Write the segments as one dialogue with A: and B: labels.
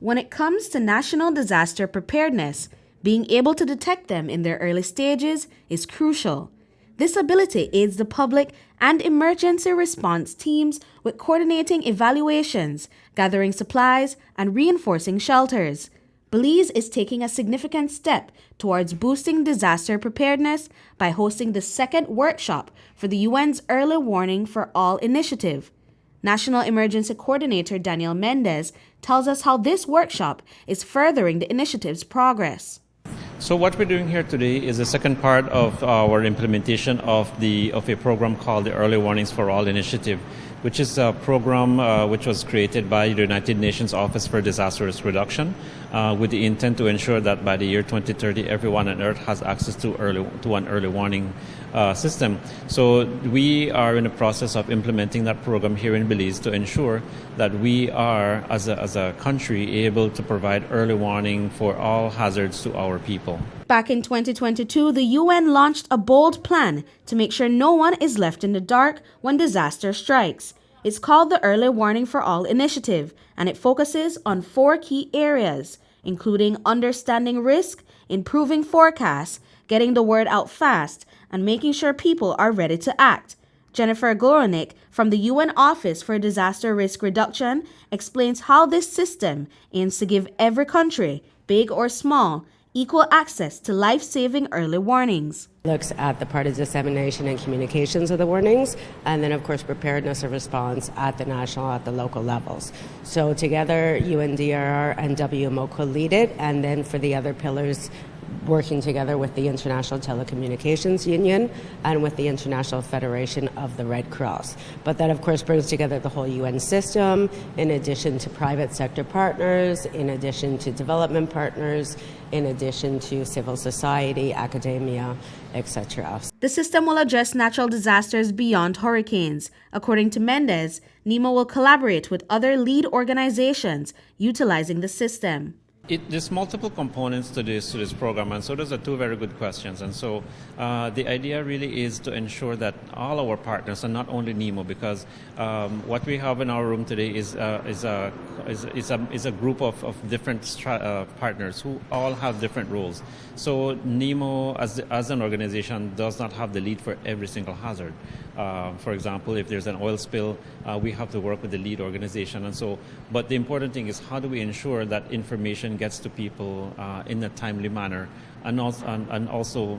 A: When it comes to national disaster preparedness, being able to detect them in their early stages is crucial. This ability aids the public and emergency response teams with coordinating evaluations, gathering supplies, and reinforcing shelters. Belize is taking a significant step towards boosting disaster preparedness by hosting the second workshop for the UN's Early Warning for All initiative. National Emergency Coordinator Daniel Mendez tells us how this workshop is furthering the initiative's progress.
B: So what we're doing here today is the second part of our implementation of a program called the Early Warnings for All initiative, which is a program which was created by the United Nations Office for Disaster Risk Reduction with the intent to ensure that by the year 2030 everyone on Earth has access to an early warning system. So we are in the process of implementing that program here in Belize to ensure that we are, as a country, able to provide early warning for all hazards to our people.
A: Back in 2022, the UN launched a bold plan to make sure no one is left in the dark when disaster strikes. It's called the Early Warning for All initiative, and it focuses on 4 key areas, including understanding risk, improving forecasts, getting the word out fast, and making sure people are ready to act. Jennifer Goronik from the UN Office for Disaster Risk Reduction explains how this system aims to give every country, big or small, equal access to life-saving early warnings.
C: Looks at the part of dissemination and communications of the warnings, and then of course preparedness of response at the national, at the local levels. So together UNDRR and WMO co-lead it, and then for the other pillars working together with the International Telecommunications Union and with the International Federation of the Red Cross. But that of course brings together the whole UN system, in addition to private sector partners, in addition to development partners, in addition to civil society, academia, etc.
A: The system will address natural disasters beyond hurricanes. According to Mendez, NEMO will collaborate with other lead organizations utilizing the system.
B: There's multiple components to this program, and so those are 2 very good questions. And so the idea really is to ensure that all our partners, and not only NEMO, because what we have in our room today is a group of different partners who all have different roles. So NEMO, as an organization, does not have the lead for every single hazard. For example, if there's an oil spill, we have to work with the lead organization, and so. But the important thing is, how do we ensure that information gets to people in a timely manner, and also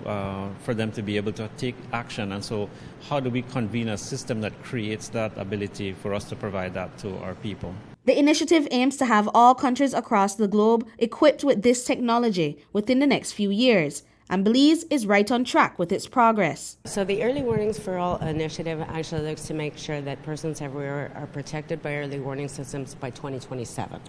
B: for them to be able to take action. And so how do we convene a system that creates that ability for us to provide that to our people?
A: The initiative aims to have all countries across the globe equipped with this technology within the next few years, and Belize is right on track with its progress.
C: So the Early Warnings for All initiative actually looks to make sure that persons everywhere are protected by early warning systems by 2027.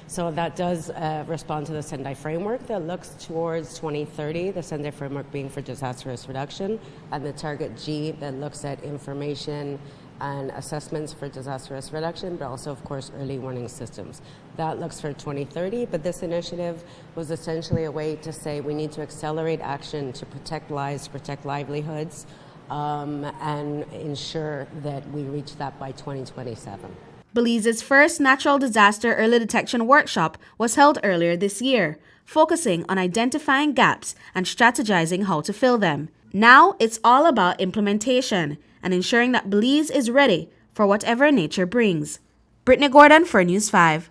C: So that does respond to the Sendai framework that looks towards 2030, the Sendai framework being for disaster risk reduction, and the target G that looks at information and assessments for disaster risk reduction, but also, of course, early warning systems. That looks for 2030, but this initiative was essentially a way to say we need to accelerate action to protect lives, protect livelihoods, and ensure that we reach that by 2027.
A: Belize's first natural disaster early detection workshop was held earlier this year, focusing on identifying gaps and strategizing how to fill them. Now it's all about implementation and ensuring that Belize is ready for whatever nature brings. Britney Gordon for News 5.